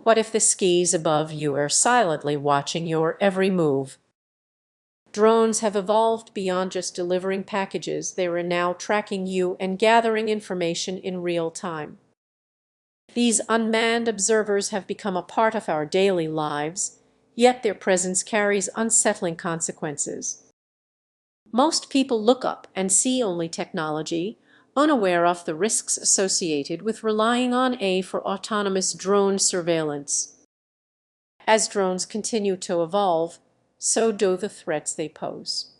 What if the skis above you are silently watching your every move? Drones have evolved beyond just delivering packages. They are now tracking you and gathering information in real time. These unmanned observers have become a part of our daily lives, yet their presence carries unsettling consequences. Most people look up and see only technology, unaware of the risks associated with relying on AI for autonomous drone surveillance. As drones continue to evolve, so do the threats they pose.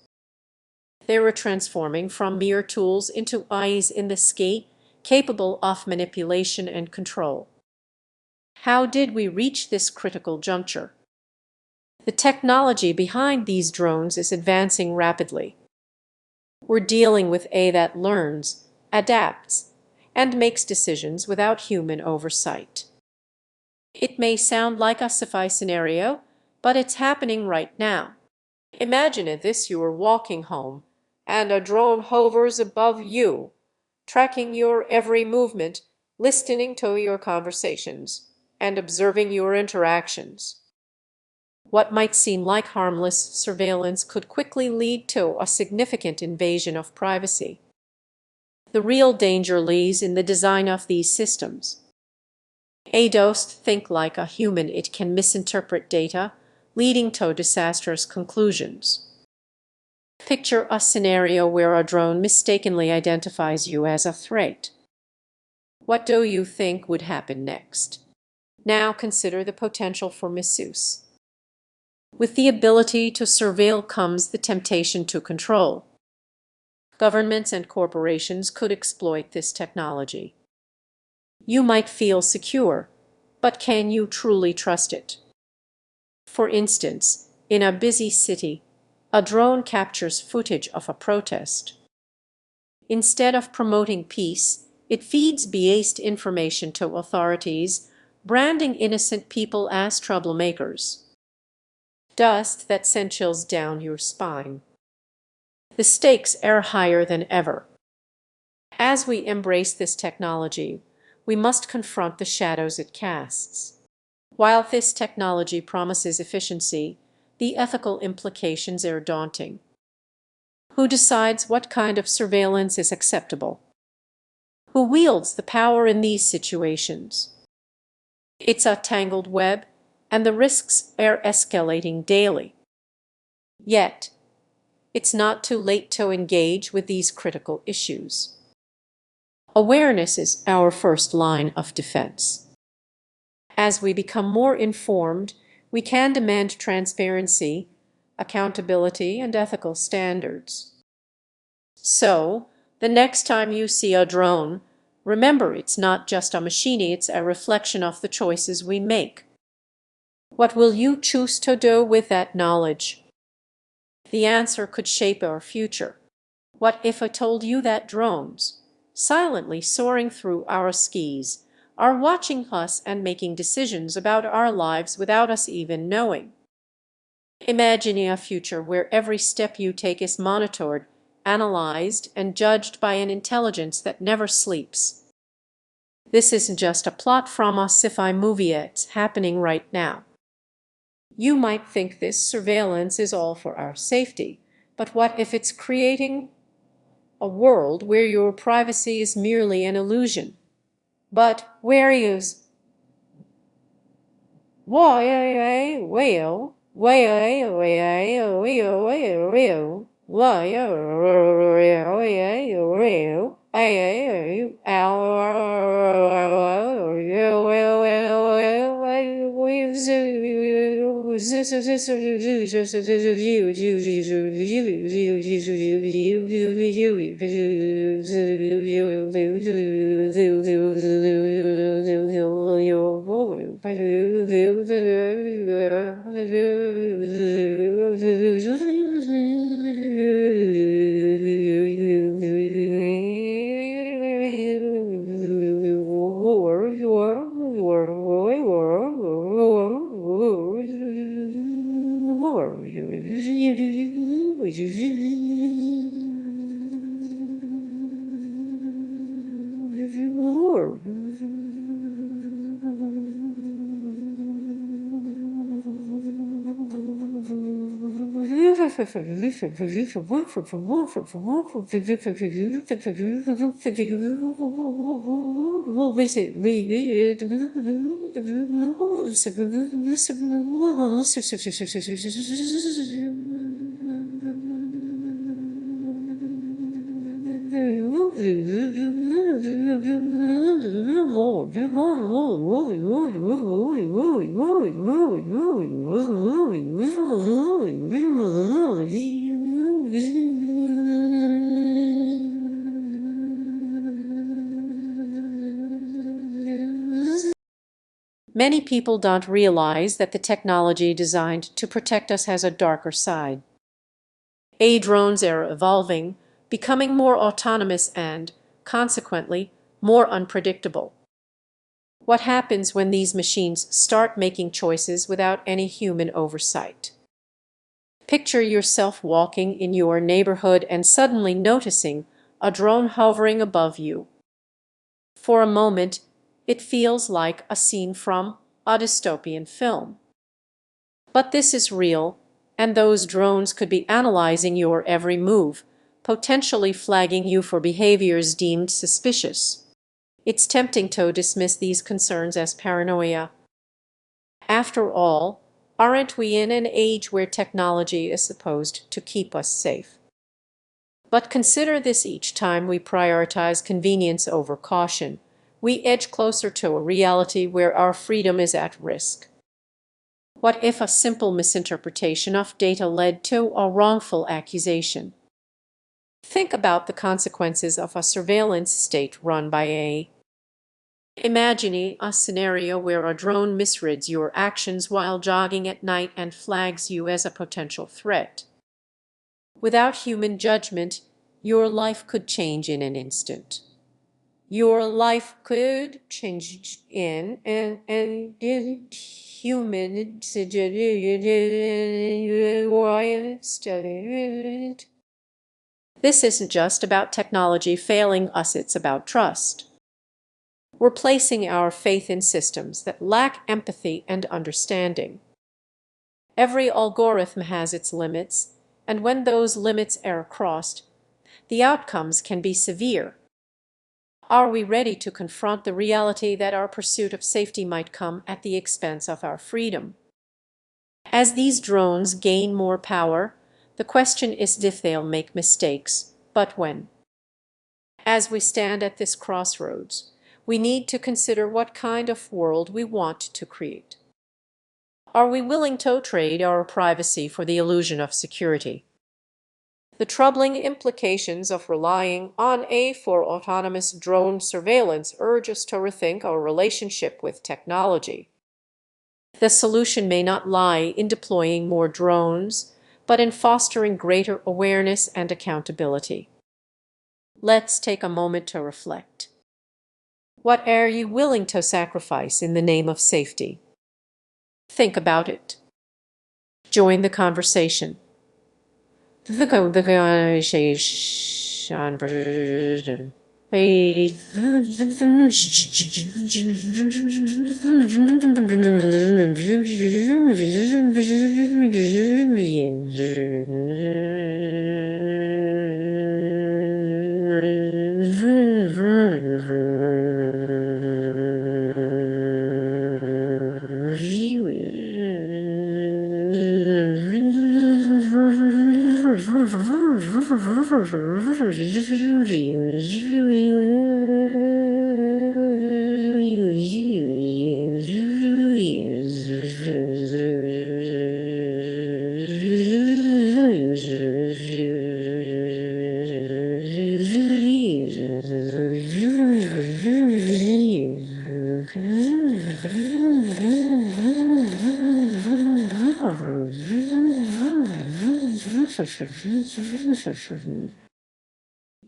They are transforming from mere tools into eyes in the sky, capable of manipulation and control. How did we reach this critical juncture? The technology behind these drones is advancing rapidly. We're dealing with AI that learns, adapts, and makes decisions without human oversight. It may sound like a sci-fi scenario, but it's happening right now. Imagine this: you are walking home, and a drone hovers above you, tracking your every movement, listening to your conversations, and observing your interactions. What might seem like harmless surveillance could quickly lead to a significant invasion of privacy. The real danger lies in the design of these systems. AI doesn't think like a human. It can misinterpret data, leading to disastrous conclusions. Picture a scenario where a drone mistakenly identifies you as a threat. What do you think would happen next? Now consider the potential for misuse. With the ability to surveil comes the temptation to control. Governments and corporations could exploit this technology. You might feel secure, but can you truly trust it? For instance, in a busy city, a drone captures footage of a protest. Instead of promoting peace, it feeds biased information to authorities, branding innocent people as troublemakers. Dust that sends chills down your spine. The stakes are higher than ever. As we embrace this technology, we must confront the shadows it casts. While this technology promises efficiency, the ethical implications are daunting. Who decides what kind of surveillance is acceptable? Who wields the power in these situations? It's a tangled web, and the risks are escalating daily. Yet, it's not too late to engage with these critical issues. Awareness is our first line of defense. As we become more informed, we can demand transparency, accountability, and ethical standards. So, the next time you see a drone, remember it's not just a machine, it's a reflection of the choices we make. What will you choose to do with that knowledge? The answer could shape our future. What if I told you that drones, silently soaring through our skies, are watching us and making decisions about our lives without us even knowing? Imagining a future where every step you take is monitored, analyzed, and judged by an intelligence that never sleeps. This isn't just a plot from a sci-fi movie, it's happening right now. You might think this surveillance is all for our safety, but what if it's creating a world where your privacy is merely an illusion? But where is Many people don't realize that the technology designed to protect us has a darker side. Drones are evolving, becoming more autonomous and, consequently, more unpredictable. What happens when these machines start making choices without any human oversight? Picture yourself walking in your neighborhood and suddenly noticing a drone hovering above you. For a moment, it feels like a scene from a dystopian film. But this is real, and those drones could be analyzing your every move, potentially flagging you for behaviors deemed suspicious. It's tempting to dismiss these concerns as paranoia. After all, aren't we in an age where technology is supposed to keep us safe? But consider this: each time we prioritize convenience over caution, we edge closer to a reality where our freedom is at risk. What if a simple misinterpretation of data led to a wrongful accusation? Think about the consequences of a surveillance state run by AI. Imagine a scenario where a drone misreads your actions while jogging at night and flags you as a potential threat. Without human judgment, your life could change in an instant. Your life could change in human. This isn't just about technology failing us, it's about trust. We're placing our faith in systems that lack empathy and understanding. Every algorithm has its limits, and when those limits are crossed, the outcomes can be severe. Are we ready to confront the reality that our pursuit of safety might come at the expense of our freedom? As these drones gain more power, the question isn't if they'll make mistakes, but when. As we stand at this crossroads, we need to consider what kind of world we want to create. Are we willing to trade our privacy for the illusion of security? The troubling implications of relying on AI for autonomous drone surveillance urge us to rethink our relationship with technology. The solution may not lie in deploying more drones, but in fostering greater awareness and accountability. Let's take a moment to reflect. What are you willing to sacrifice in the name of safety? Think about it. Join the conversation. The conversation.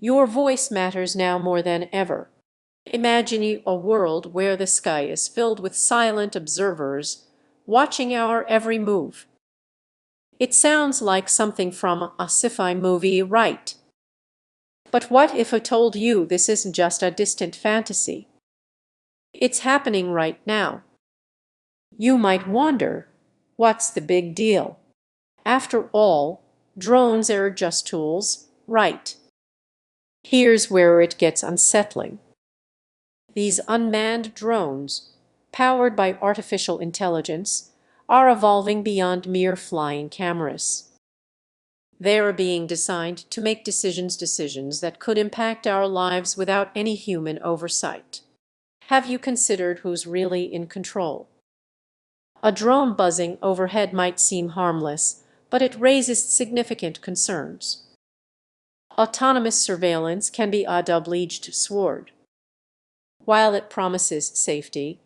Your voice matters now more than ever. Imagine a world where the sky is filled with silent observers, watching our every move. It sounds like something from a sci-fi movie, right? But what if I told you this isn't just a distant fantasy? It's happening right now. You might wonder, what's the big deal? After all, Drones are just tools, right? Here's where it gets unsettling. These unmanned drones, powered by artificial intelligence, are evolving beyond mere flying cameras. They are being designed to make decisions that could impact our lives without any human oversight. Have you considered who's really in control? A drone buzzing overhead might seem harmless, but it raises significant concerns. Autonomous surveillance can be a double-edged sword. While it promises safety,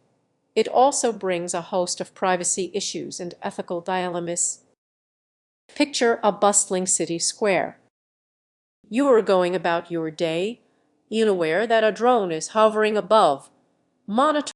it also brings a host of privacy issues and ethical dilemmas. Picture a bustling city square. You are going about your day, unaware that a drone is hovering above, monitoring